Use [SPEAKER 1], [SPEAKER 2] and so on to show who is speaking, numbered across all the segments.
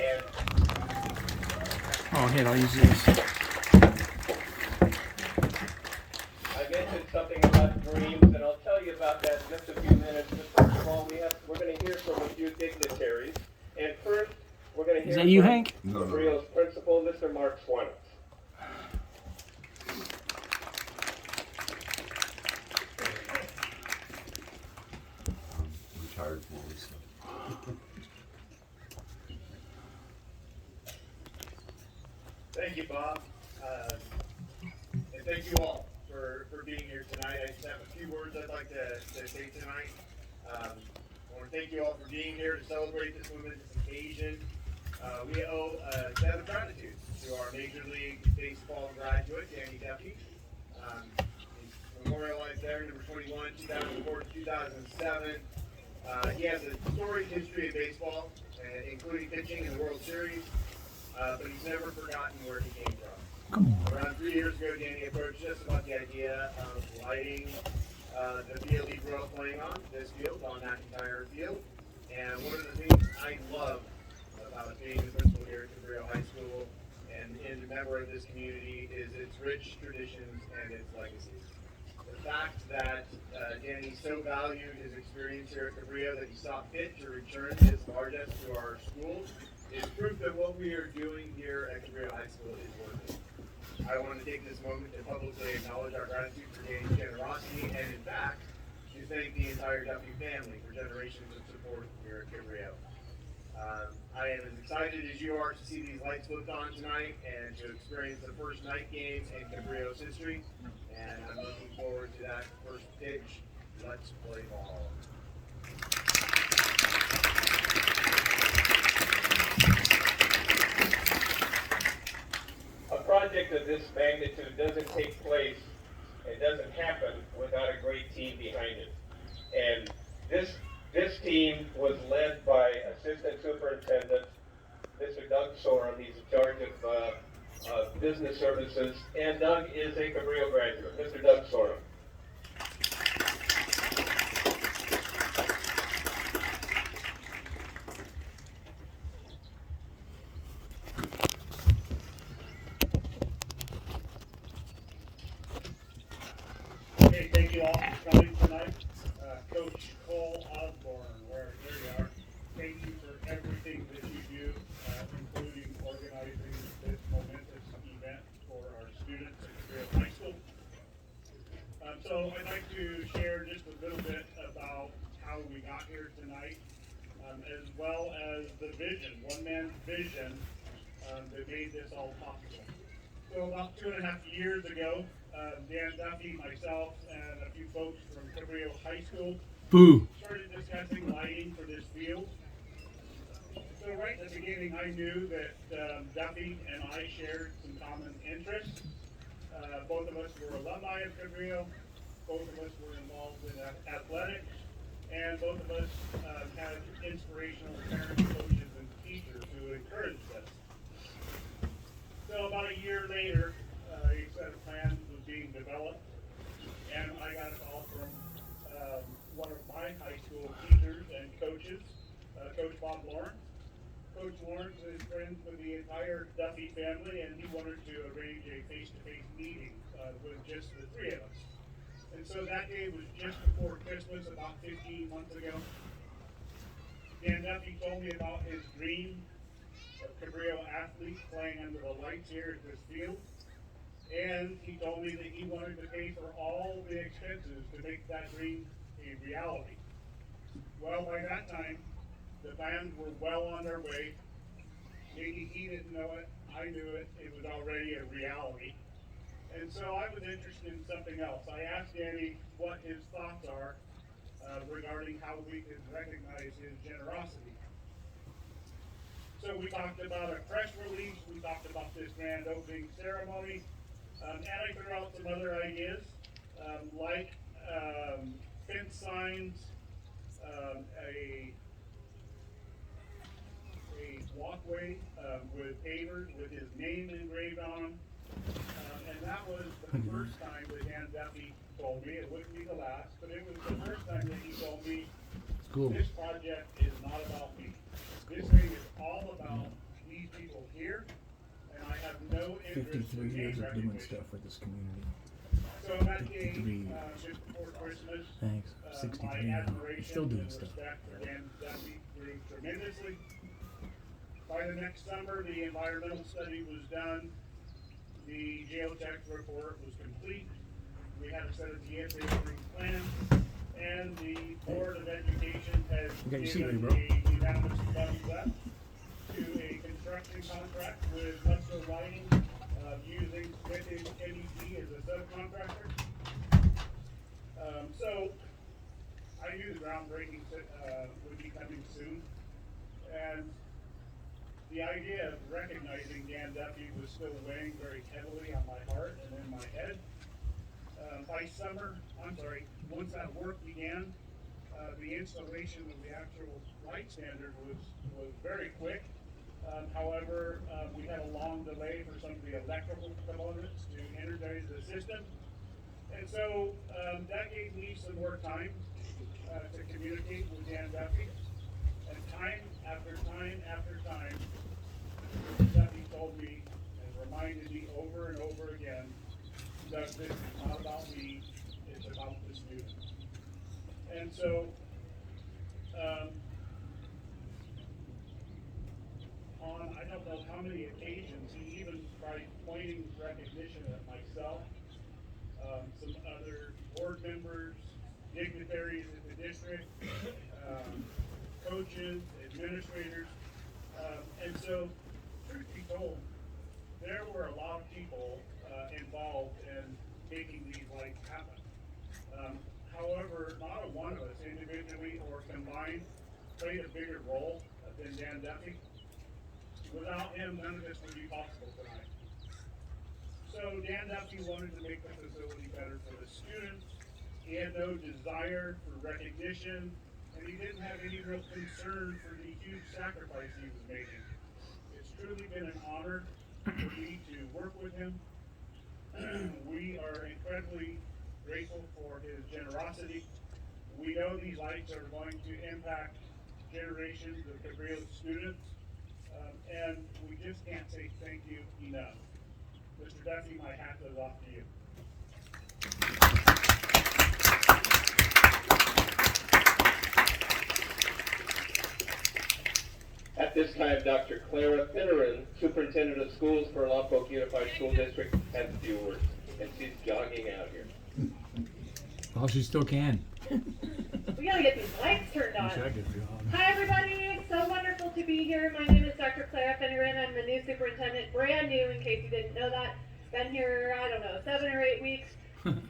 [SPEAKER 1] And
[SPEAKER 2] Oh, here, I'll use this.
[SPEAKER 1] I mentioned something about dreams, and I'll tell you about that in just a few minutes. But first of all, we're going to hear from a few dignitaries. And first, we're going to hear
[SPEAKER 2] Is that you,
[SPEAKER 1] from
[SPEAKER 2] Hank?
[SPEAKER 1] Cabrillo's principal, Mr. Mark Swanitz.
[SPEAKER 3] Retired police.
[SPEAKER 4] Thank you, Bob, and thank you all for being here tonight. I just have a few words I'd like to say tonight. I want to thank you all for being here to celebrate this momentous occasion. We owe a debt of gratitude to our Major League Baseball graduate, Danny Duffy. He's memorialized there, number 21, 2004 to 2007. He has a storied history in baseball, including pitching in the World Series. But he's never forgotten where he came from. Around 3 years ago, Danny approached us about the idea of lighting the field he grew up playing on, this field, on that entire field. And one of the things I love about being the principal here at Cabrillo High School and a member of this community is its rich traditions and its legacy. The fact that Danny so valued his experience here at Cabrillo that he saw fit to return his largest to our school is proof that what we are doing here at Cabrillo High School is working. I want to take this moment to publicly acknowledge our gratitude for Danny's generosity and, in fact, to thank the entire Duffy family for generations of support here at Cabrillo. I am as excited as you are to see these lights flipped on tonight and to experience the first night game in Cabrillo's history. And I'm looking forward to that first pitch. Let's play ball.
[SPEAKER 1] A project of this magnitude doesn't take place, it doesn't happen without a great team behind it. And this team was led by Assistant Superintendent Mr. Doug Sorum. He's in charge of business services, and Doug is a Cabrillo graduate. Mr. Doug Sorum.
[SPEAKER 4] Okay, thank you all for coming tonight. Coach Cole Osborne, where here you are. Thank you for everything that you do, including organizing this momentous event for our students at Cabrillo High School. So I'd like to share just a little bit about how we got here tonight, as well as the vision, one man's vision that made this all possible. So about 2.5 years ago, Dan Duffy, myself, and a few folks from Cabrillo High School started discussing lighting for this field. So right at the beginning, I knew that Duffy and I shared some common interests. Both of us were alumni of Cabrillo. Both of us were involved in athletics. And both of us had inspirational parents, coaches, and teachers who encouraged us. So about a year later, a set of plans was being developed, and I got a call from one of my high school teachers and coaches, Coach Bob Lawrence. Coach Lawrence is friends with the entire Duffy family, and he wanted to arrange a face-to-face meeting with just the three of us. And so that day was just before Christmas, about 15 months ago. Dan Duffy told me about his dream of Cabrillo athletes playing under the lights here at this field. And he told me that he wanted to pay for all the expenses to make that dream a reality. Well, by that time, the plans were well on their way. Maybe he didn't know it, I knew it, it was already a reality. And so I was interested in something else. I asked Danny what his thoughts are regarding how we could recognize his generosity. So we talked about a press release, we talked about this grand opening ceremony, and I threw out some other ideas, like fence signs, a walkway with pavers with his name engraved on them. And that was the first time that Dan Duffy told me, it wouldn't be the last, but it was the first time that he told me, this project is not about me. This thing is all about here, and I have no interest
[SPEAKER 2] 53
[SPEAKER 4] in
[SPEAKER 2] years
[SPEAKER 4] name
[SPEAKER 2] of doing
[SPEAKER 4] recognition.
[SPEAKER 2] stuff for this community.
[SPEAKER 4] So that day,
[SPEAKER 2] 53
[SPEAKER 4] just before Christmas,
[SPEAKER 2] Thanks.
[SPEAKER 4] my
[SPEAKER 2] 63 now.
[SPEAKER 4] admiration
[SPEAKER 2] Still doing
[SPEAKER 4] and
[SPEAKER 2] stuff.
[SPEAKER 4] respect for Dan Duffy grew tremendously. By the next summer, the environmental study was done, the geotech report was complete, we had a set of GSA approved plans, and the Board of Education has
[SPEAKER 2] You got your seat
[SPEAKER 4] given
[SPEAKER 2] ready, bro.
[SPEAKER 4] a unanimous thumbs up to a construction contract with Musco Lighting, using Smith MEP as a subcontractor. So I knew the groundbreaking would be coming soon, and the idea of recognizing Dan Duffy was still weighing very heavily on my heart and in my head. Once that work began, the installation of the actual light standard was very quick. However, we had a long delay for some of the electrical components to energize the system. And so that gave me some more time to communicate with Dan Duffy. And time after time after time, Duffy told me and reminded me over and over again, Doug, this is not about me, it's about the student. And so, on I don't know how many occasions, he even tried pointing recognition at myself, some other board members, dignitaries in the district, coaches, administrators, and so, truth be told, there were a lot of people involved in making these lights happen. However, not a one of us, individually or combined, played a bigger role than Dan Duffy. Without him, none of this would be possible tonight. So Dan Duffy wanted to make the facility better for the students. He had no desire for recognition, and he didn't have any real concern for the huge sacrifice he was making. It's truly been an honor for me to work with him. We are incredibly grateful for his generosity. We know these lights are going to impact generations of Cabrillo students, and we just can't say thank you enough. Mr. Duffy, my hat goes off to you.
[SPEAKER 1] At this time, Dr. Clara Finneran, Superintendent of Schools for Lompoc Unified School District, has a few words, and she's jogging out here.
[SPEAKER 2] Well, she still can.
[SPEAKER 3] We gotta get these lights turned on.
[SPEAKER 2] Wish I could jog.
[SPEAKER 3] Hi everybody, it's so wonderful to be here. My name is Dr. Clara Finneran. I'm the new superintendent, brand new in case you didn't know that. Been here, 7 or 8 weeks.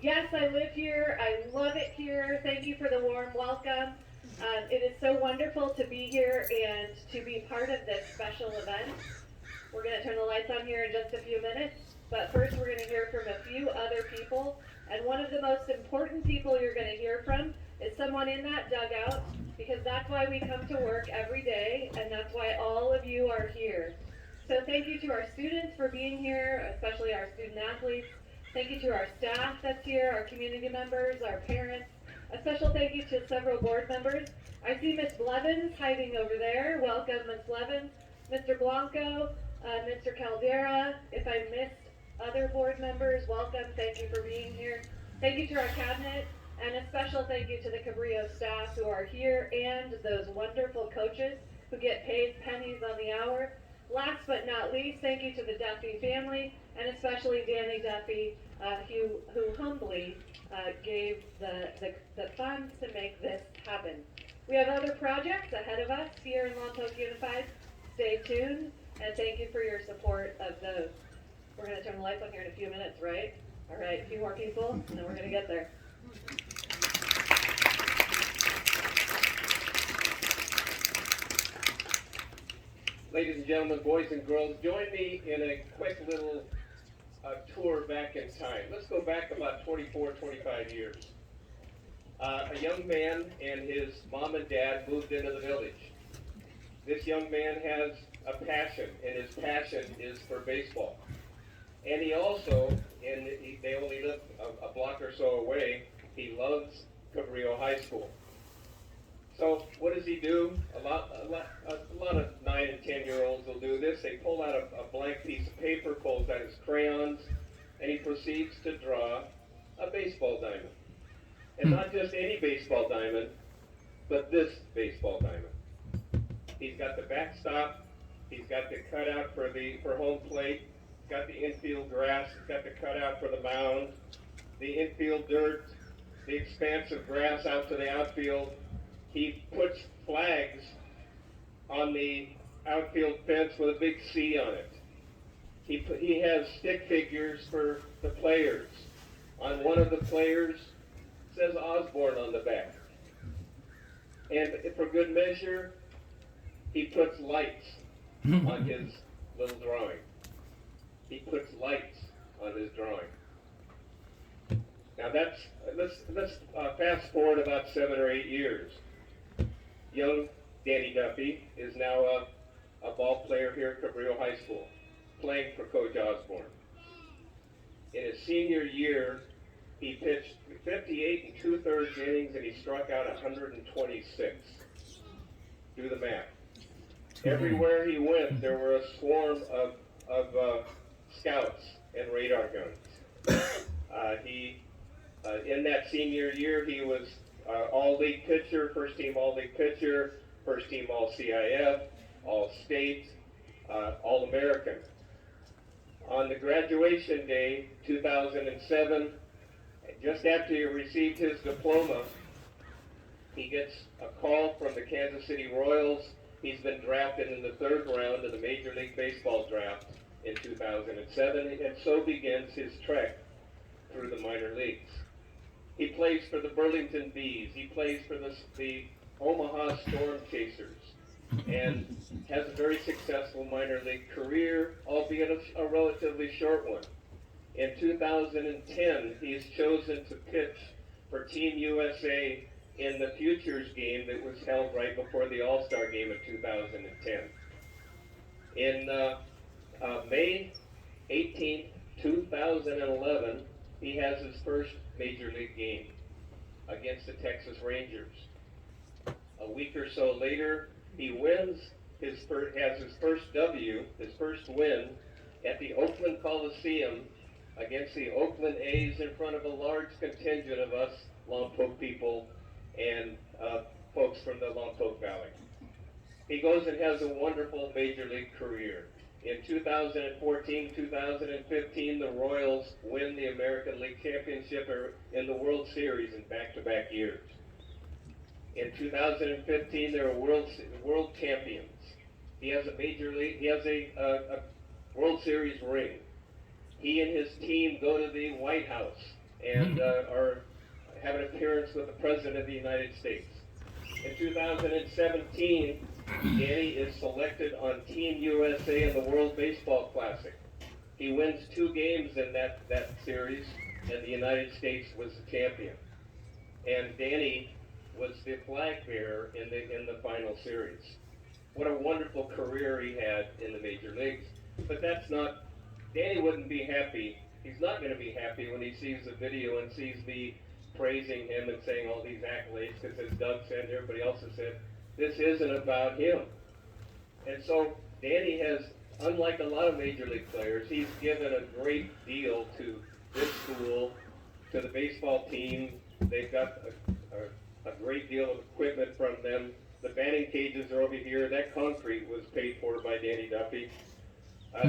[SPEAKER 3] Yes, I live here. I love it here. Thank you for the warm welcome. It is so wonderful to be here and to be part of this special event. We're gonna turn the lights on here in just a few minutes, but first we're gonna hear from a few other people. And one of the most important people you're gonna hear from is someone in that dugout, because that's why we come to work every day, and that's why all of you are here. So thank you to our students for being here, especially our student athletes. Thank you to our staff that's here, our community members, our parents. A special thank you to several board members. I see Ms. Blevins hiding over there. Welcome, Ms. Blevins. Mr. Blanco, Mr. Caldera. If I missed other board members, welcome. Thank you for being here. Thank you to our cabinet, and a special thank you to the Cabrillo staff who are here, and those wonderful coaches who get paid pennies on the hour. Last but not least, thank you to the Duffy family, and especially Danny Duffy, who humbly gave the funds to make this happen. We have other projects ahead of us here in Lompoc Unified. Stay tuned, and thank you for your support of those. We're going to turn the lights on here in a few minutes, right? All right, a few more people, and then we're going to get there.
[SPEAKER 1] Ladies and gentlemen, boys and girls, join me in a quick little tour back in time. Let's go back about 24, 25 years. A young man and his mom and dad moved into the village. This young man has a passion, and his passion is for baseball. And he also, they only live a block or so away, he loves Cabrillo High School. So what does he do? A lot of 9 and 10-year-olds will do this. They pull out a blank piece of paper, pulls out his crayons, and he proceeds to draw a baseball diamond. And not just any baseball diamond, but this baseball diamond. He's got the backstop, he's got the cutout for home plate, he's got the infield grass, he's got the cutout for the mound, the infield dirt, the expanse of grass out to the outfield. He puts flags on the outfield fence with a big C on it. He has stick figures for the players. On one of the players says Osborne on the back. And for good measure, he puts lights on his little drawing. He puts lights on his drawing. Now let's fast forward about 7 or 8 years. Young Danny Duffy is now a ball player here at Cabrillo High School, playing for Coach Osborne. In his senior year, he pitched 58 2/3 innings and he struck out 126. Do the math. Everywhere he went, there were a swarm of scouts and radar guns. In that senior year, he was all-league pitcher, first-team all-league pitcher, first-team all-CIF, all-state, all-American. On the graduation day, 2007, just after he received his diploma, he gets a call from the Kansas City Royals. He's been drafted in the 3rd round of the Major League Baseball draft in 2007, and so begins his trek through the minor leagues. He plays for the Burlington Bees. He plays for the Omaha Storm Chasers, and has a very successful minor league career, albeit a relatively short one. In 2010, he is chosen to pitch for Team USA in the Futures game that was held right before the All-Star game of 2010. In May 18, 2011, he has his first Major League game against the Texas Rangers. A week or so later, he has his first win at the Oakland Coliseum against the Oakland A's in front of a large contingent of us Lompoc people and folks from the Lompoc Valley. He goes and has a wonderful Major League career. In 2014, 2015, the Royals win the American League Championship in the World Series in back-to-back years. In 2015, they were world champions. He has a World Series ring. He and his team go to the White House and have an appearance with the President of the United States. In 2017, Danny is selected on Team USA in the World Baseball Classic. He wins 2 games in that series, and the United States was the champion. And Danny was the flag bearer in the final series. What a wonderful career he had in the major leagues. But Danny wouldn't be happy. He's not going to be happy when he sees the video and sees me praising him and saying all these accolades, because as Doug said and everybody else has said, this isn't about him. And so Danny has, unlike a lot of major league players, he's given a great deal to this school, to the baseball team. They've got a great deal of equipment from them. The batting cages are over here. That concrete was paid for by Danny Duffy.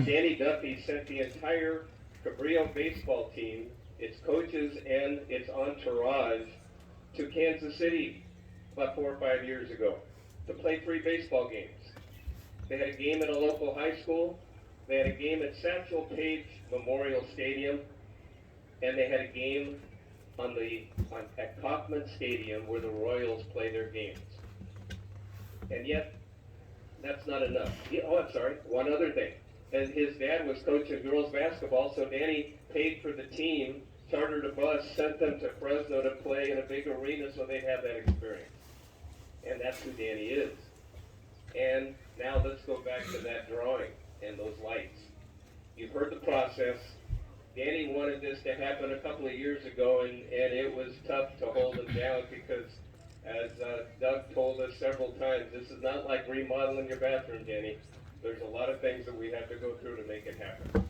[SPEAKER 1] Danny Duffy sent the entire Cabrillo baseball team, its coaches and its entourage, to Kansas City about 4 or 5 years ago to play 3 baseball games. They had a game at a local high school, they had a game at Satchel Paige Memorial Stadium, and they had a game at Kauffman Stadium where the Royals play their games. And yet, that's not enough. One other thing. And his dad was coaching girls basketball, so Danny paid for the team, chartered a bus, sent them to Fresno to play in a big arena so they'd have that experience. And that's who Danny is. And now let's go back to that drawing and those lights. You've heard the process. Danny wanted this to happen a couple of years ago, and it was tough to hold him down because As Doug told us several times, this is not like remodeling your bathroom, Danny. There's a lot of things that we have to go through to make it happen.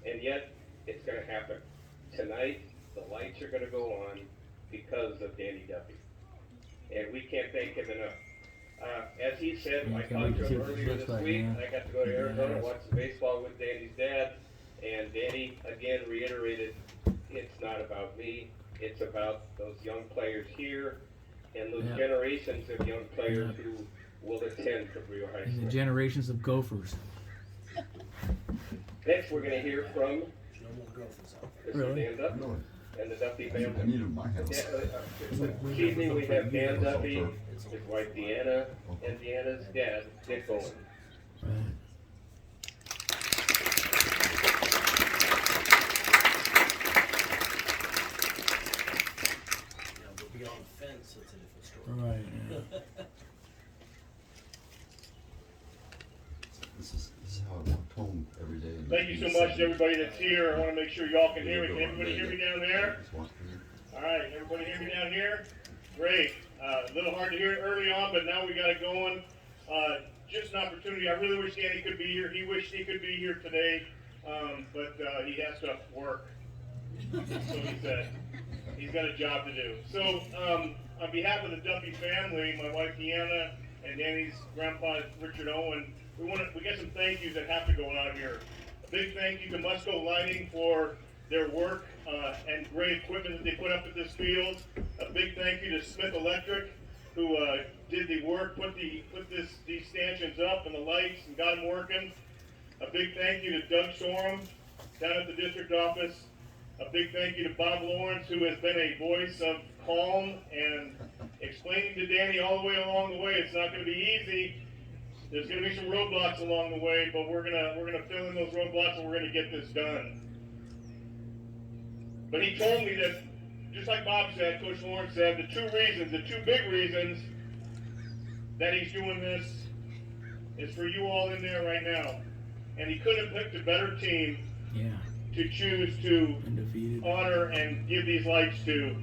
[SPEAKER 1] And yet, it's going to happen. Tonight, the lights are going to go on because of Danny Duffy. And we can't thank him enough. As he said,
[SPEAKER 2] Yeah,
[SPEAKER 1] I
[SPEAKER 2] can't wait
[SPEAKER 1] talked
[SPEAKER 2] to
[SPEAKER 1] to
[SPEAKER 2] see
[SPEAKER 1] him
[SPEAKER 2] what this
[SPEAKER 1] earlier
[SPEAKER 2] looks
[SPEAKER 1] this
[SPEAKER 2] like,
[SPEAKER 1] week.
[SPEAKER 2] man.
[SPEAKER 1] I got to go to
[SPEAKER 2] Yeah.
[SPEAKER 1] Arizona, watch some baseball with Danny's dad. And Danny, again, reiterated, it's not about me. It's about those young players here and those
[SPEAKER 2] Yeah.
[SPEAKER 1] generations of young players
[SPEAKER 2] Yeah.
[SPEAKER 1] who will attend Cabrillo High
[SPEAKER 2] And the
[SPEAKER 1] School.
[SPEAKER 2] generations of Gophers.
[SPEAKER 1] Next, we're going to hear from Mr.
[SPEAKER 2] Really?
[SPEAKER 1] Dan Duffy
[SPEAKER 5] Really?
[SPEAKER 1] and the Duffy
[SPEAKER 5] I
[SPEAKER 1] family.
[SPEAKER 5] need it in my house.
[SPEAKER 1] This evening, we have Dan Duffy, his wife Deanna, and Deanna's dad, Dick Owen.
[SPEAKER 2] Right.
[SPEAKER 6] We'll be on the fence, it's a different story.
[SPEAKER 2] Right. Yeah.
[SPEAKER 5] This is how I walk home every day.
[SPEAKER 4] Thank you so much to everybody that's here. I wanna make sure y'all can hear me. Can everybody hear me down there?
[SPEAKER 5] Just walk through.
[SPEAKER 4] All right, everybody hear me down here? Great. A little hard to hear it early on, but now we got it going. Just an opportunity. I really wish Danny could be here. He wished he could be here today, but he has to work. That's what he said. He's got a job to do. So, on behalf of the Duffy family, my wife Deanna and Danny's grandpa Richard Owen, we got some thank yous that have to go out here. A big thank you to Musco Lighting for their work and great equipment that they put up at this field. A big thank you to Smith Electric, who did the work, put these stanchions up and the lights and got them working. A big thank you to Doug Sorum down at the district office. A big thank you to Bob Lawrence, who has been a voice of calm and explaining to Danny all the way along the way. It's not going to be easy. There's going to be some roadblocks along the way, but we're gonna fill in those roadblocks and we're going to get this done. But he told me that, just like Bob said, Coach Lawrence said, the two big reasons that he's doing this is for you all in there right now. And he couldn't have picked a better team
[SPEAKER 2] Yeah.
[SPEAKER 4] to choose to
[SPEAKER 2] Undefeated.
[SPEAKER 4] honor and give these lights to.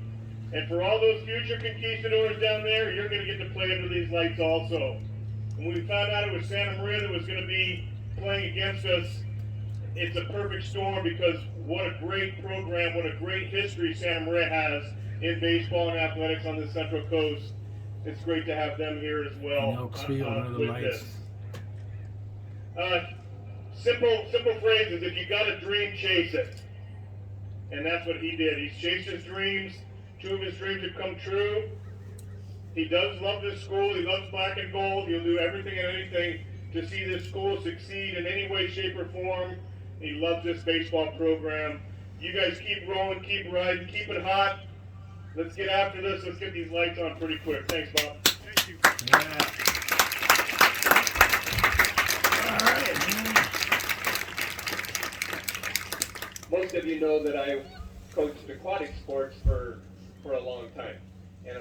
[SPEAKER 4] And for all those future conquistadors down there, you're going to get to play under these lights also. When we found out it was Santa Maria that was going to be playing against us, it's a perfect storm because what a great program, what a great history Santa Maria has in baseball and athletics on the Central Coast. It's great to have them here as well.
[SPEAKER 2] And Elks Field under the
[SPEAKER 4] with
[SPEAKER 2] lights.
[SPEAKER 4] this. Simple phrases. If you got a dream, chase it. And that's what he did. He's chased his dreams. Two of his dreams have come true. He does love this school. He loves black and gold. He'll do everything and anything to see this school succeed in any way, shape, or form. He loves this baseball program. You guys keep rolling, keep riding, keep it hot. Let's get after this. Let's get these lights on pretty quick. Thanks, Bob. Thank you.
[SPEAKER 2] Yeah. All right, man.
[SPEAKER 1] Most of you know that I coached aquatic sports for a long time. And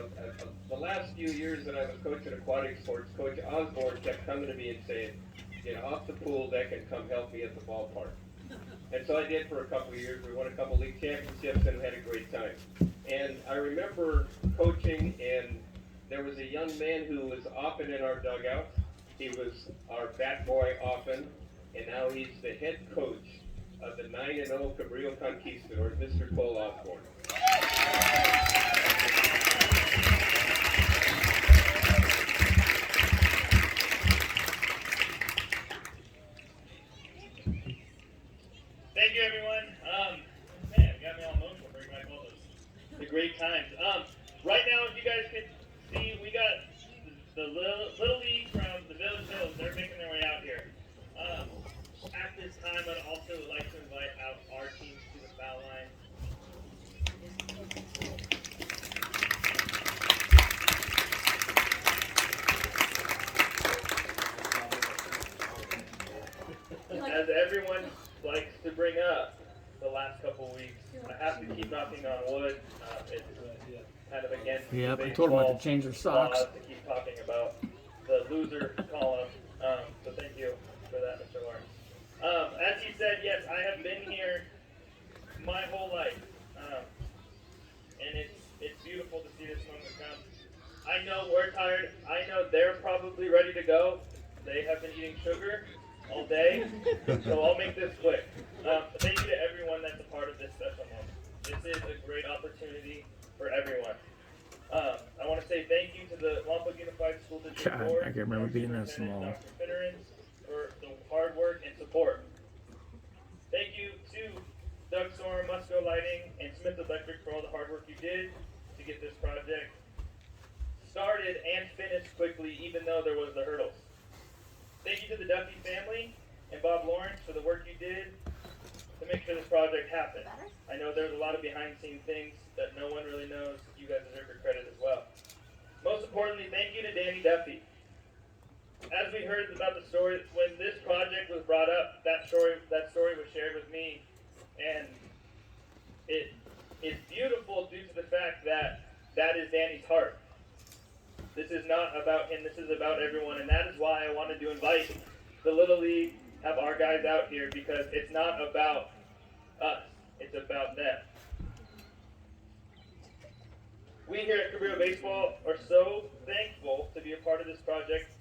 [SPEAKER 1] the last few years that I was coaching aquatic sports, Coach Osborne kept coming to me and saying, get off the pool deck and come help me at the ballpark. And so I did for a couple of years. We won a couple league championships and had a great time. And I remember coaching, and there was a young man who was often in our dugout. He was our bat boy often, and now he's the head coach of the 9-0 Cabrillo Conquistadors, Mr. Cole Osborne.
[SPEAKER 4] Thank you, everyone. Man, you got me all emotional bringing back all the great times. Right now, as you guys can see, we got the little league from the Village Hills. They're making their way out here. At this time, I'd also like to invite out our teams to the foul line. As everyone likes to bring up the last couple of weeks, I have to keep knocking on wood. It's kind of against
[SPEAKER 2] Yep,
[SPEAKER 4] the
[SPEAKER 2] I told them not to
[SPEAKER 4] baseball
[SPEAKER 2] change their socks.
[SPEAKER 4] laws to keep talking about the loser column. So thank you for that, Mr. Lawrence. As he said, yes, I have been here my whole life. And it's beautiful to see this moment come.
[SPEAKER 7] I know we're tired. I know they're probably ready to go. They have been eating sugar all day, so I'll make this quick. Thank you to everyone that's a part of this special moment. This is a great opportunity for everyone. I want to say thank you to the Lompoc Unified School District
[SPEAKER 2] God,
[SPEAKER 7] Board,
[SPEAKER 2] I can remember
[SPEAKER 7] our
[SPEAKER 2] being that
[SPEAKER 7] superintendent,
[SPEAKER 2] small.
[SPEAKER 7] Dr. Fitterin, for the hard work and support. Thank you to Doug Sorum, Musco Lighting, and Smith Electric for all the hard work you did to get this project started and finished quickly, even though there was the hurdles. Thank you to the Duffy family and Bob Lawrence for the work you did to make sure this project happened. I know there's a lot of behind-the-scenes things that no one really knows. You guys deserve your credit as well. Most importantly, thank you to Danny Duffy. As we heard about the story, when this project was brought up, that story was shared with me, and it is beautiful due to the fact that that is Danny's heart. This is not about him, this is about everyone, and that is why I wanted to invite the Little League, have our guys out here, because it's not about us, it's about them. We here at Cabrillo Baseball are so thankful to be a part of this project.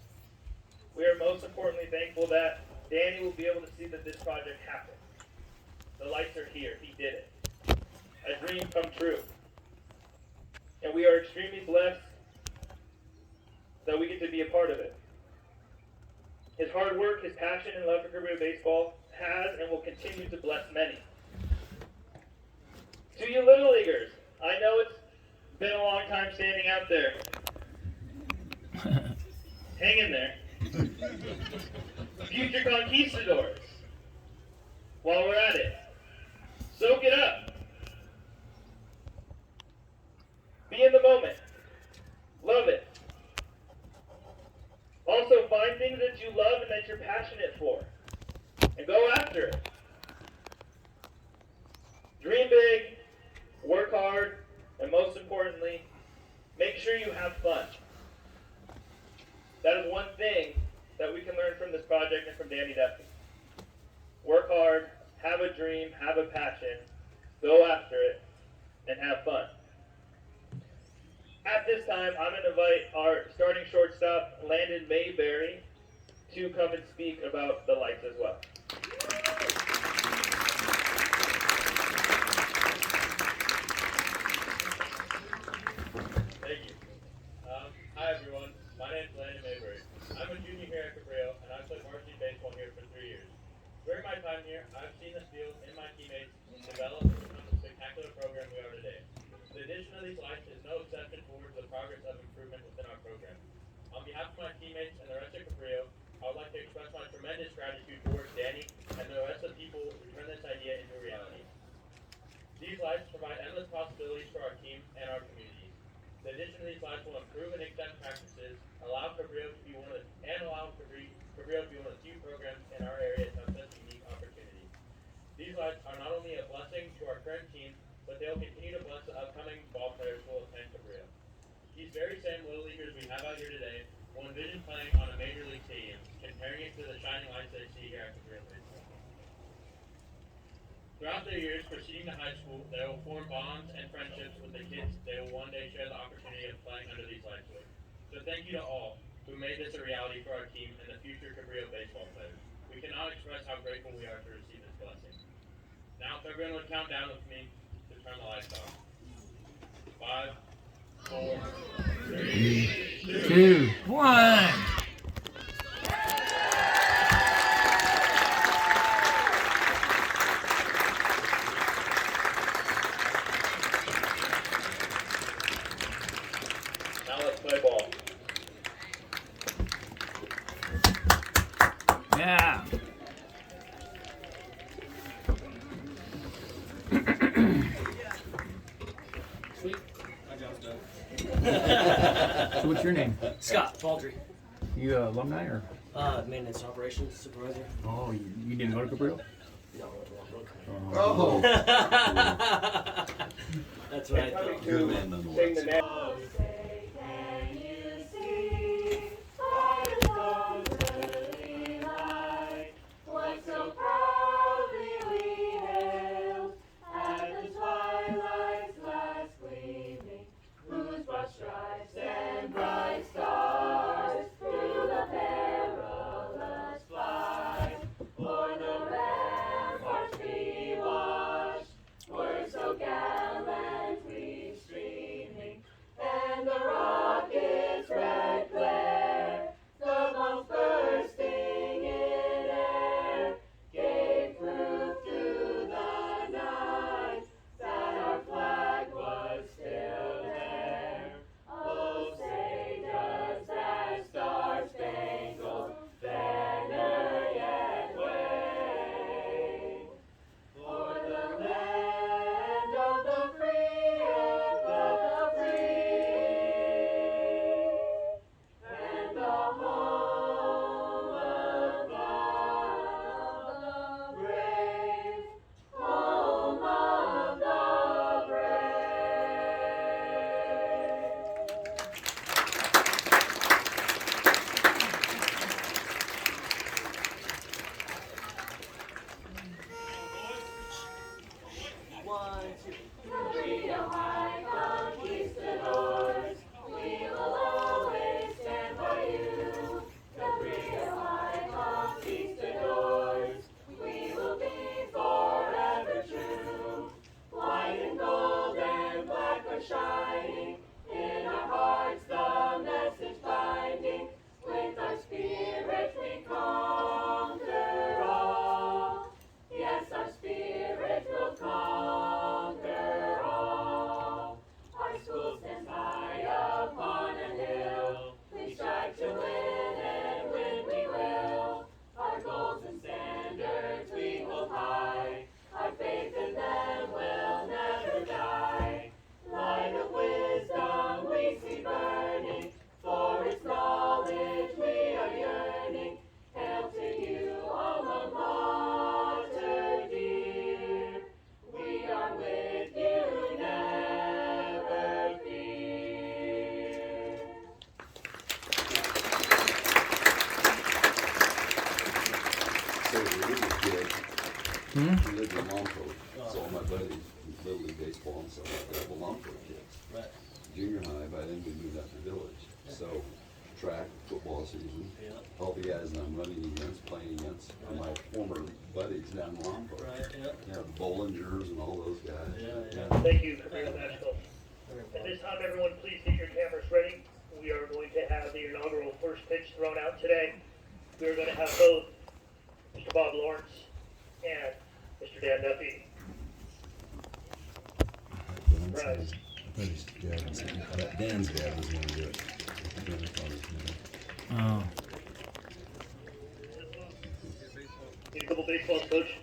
[SPEAKER 7] We are most importantly thankful that Danny will be able to see that this project happened. The lights are here, he did it. A dream come true. And we are extremely blessed that we get to be a part of it. His hard work, his passion, and love for Cabrillo baseball has and will continue to bless many. To you Little Leaguers, I know it's been a long time standing out there. Hang in there. Future conquistadors, while we're at it, soak it up. Be in the moment. Love it. Also, find things that you love and that you're passionate for, and go after it. Dream big, work hard, and most importantly, make sure you have fun. That is one thing that we can learn from this project and from Danny Duffy. Work hard, have a dream, have a passion, go after it, and have fun. At this time, I'm going to invite our starting shortstop, Landon Mayberry, to come and speak about the lights as well.
[SPEAKER 8] Thank you. Hi everyone, my name is Landon Mayberry. I'm a junior here at Cabrillo, and I've played varsity baseball here for 3 years. During my time here, I've seen the field and my teammates develop and become the spectacular program we are today. The addition of these lights is no exception towards the progress of improvement within our program. On behalf of my teammates and the rest of Cabrillo, I would like to express my tremendous gratitude towards Danny and the rest of the people who turn this idea into reality. These lights provide endless possibilities for our team and our community. The addition of these lights will improve and extend practices, allow Cabrillo to be one of the few programs in our area to have such a unique opportunity. These lights are not only a blessing to our current team, but they will continue to bless the upcoming ball players who will attend Cabrillo. These very same Little Leaguers we have out here today will envision playing on a major league stadium, comparing it to the shining lights they see here at Cabrillo Baseball. Throughout their years proceeding to high school, they will form bonds and friendships with the kids they will one day share the opportunity of playing under these lights with. So thank you to all who made this a reality for our team and the future Cabrillo baseball players. We cannot express how grateful we are to receive this blessing. Now if everyone would count down with me to turn the lights off. 5, 4, 3,
[SPEAKER 2] 2, 1.
[SPEAKER 8] Now let's play ball.
[SPEAKER 2] Yeah.
[SPEAKER 6] Sweet. My job's done.
[SPEAKER 2] So what's your name?
[SPEAKER 6] Scott, Petry.
[SPEAKER 2] You alumni or?
[SPEAKER 6] Maintenance operations supervisor.
[SPEAKER 2] Oh, you didn't go to Cabrillo?
[SPEAKER 6] No,
[SPEAKER 5] Oh,
[SPEAKER 6] that's what I
[SPEAKER 1] Coming
[SPEAKER 6] thought.
[SPEAKER 5] good
[SPEAKER 1] to
[SPEAKER 5] man
[SPEAKER 1] sing
[SPEAKER 5] nonetheless.
[SPEAKER 1] the national.
[SPEAKER 3] Can you see by the stars early light what so proudly we hailed at the twilight's last gleaming, whose broad stripes and
[SPEAKER 5] say when we were kids, we lived in Lompoc, so all my buddies, Little League baseball and stuff like that, were Lompoc kids.
[SPEAKER 6] Right.
[SPEAKER 5] Junior high, by then we moved out to Village. So track, football season,
[SPEAKER 6] Yeah.
[SPEAKER 5] all the guys that I'm running against, playing against, are my former buddies down in Lompoc.
[SPEAKER 6] Right, yeah.
[SPEAKER 5] You know, the Bollingers and all those guys.
[SPEAKER 6] Yeah.
[SPEAKER 7] Thank you, Cabrillo Nashville. At this time, everyone, please get your cameras ready. We are going to have the inaugural first pitch thrown out today. We are going to have both Mr. Bob Lawrence and Mr. Dan Duffy. Right.
[SPEAKER 5] Dan's dad was gonna do it.
[SPEAKER 2] Oh.
[SPEAKER 7] Need a couple baseballs, coach?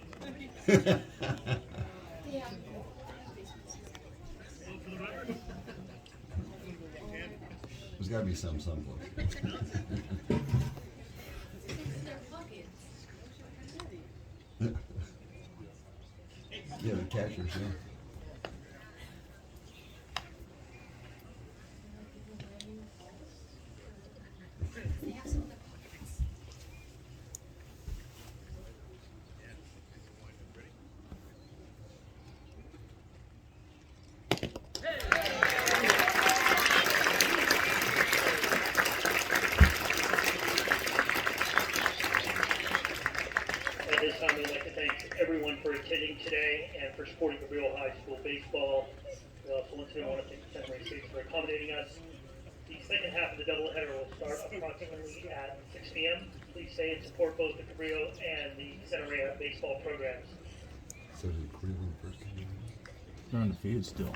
[SPEAKER 5] There's gotta be some someplace. Yeah, the catchers, yeah.
[SPEAKER 7] At this time, we'd like to thank everyone for attending today and for supporting Cabrillo High School baseball. We also once again want to thank the Central States for accommodating us. The second half of the doubleheader will start approximately at 6 p.m. Please stay and support both the Cabrillo and the Center Area baseball programs.
[SPEAKER 5] So did Cabrillo the first time?
[SPEAKER 2] They're on the field still.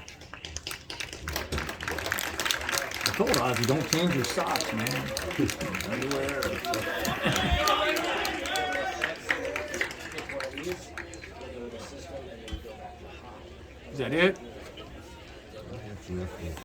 [SPEAKER 2] I told Ozzy, don't change your socks, man. Is that it?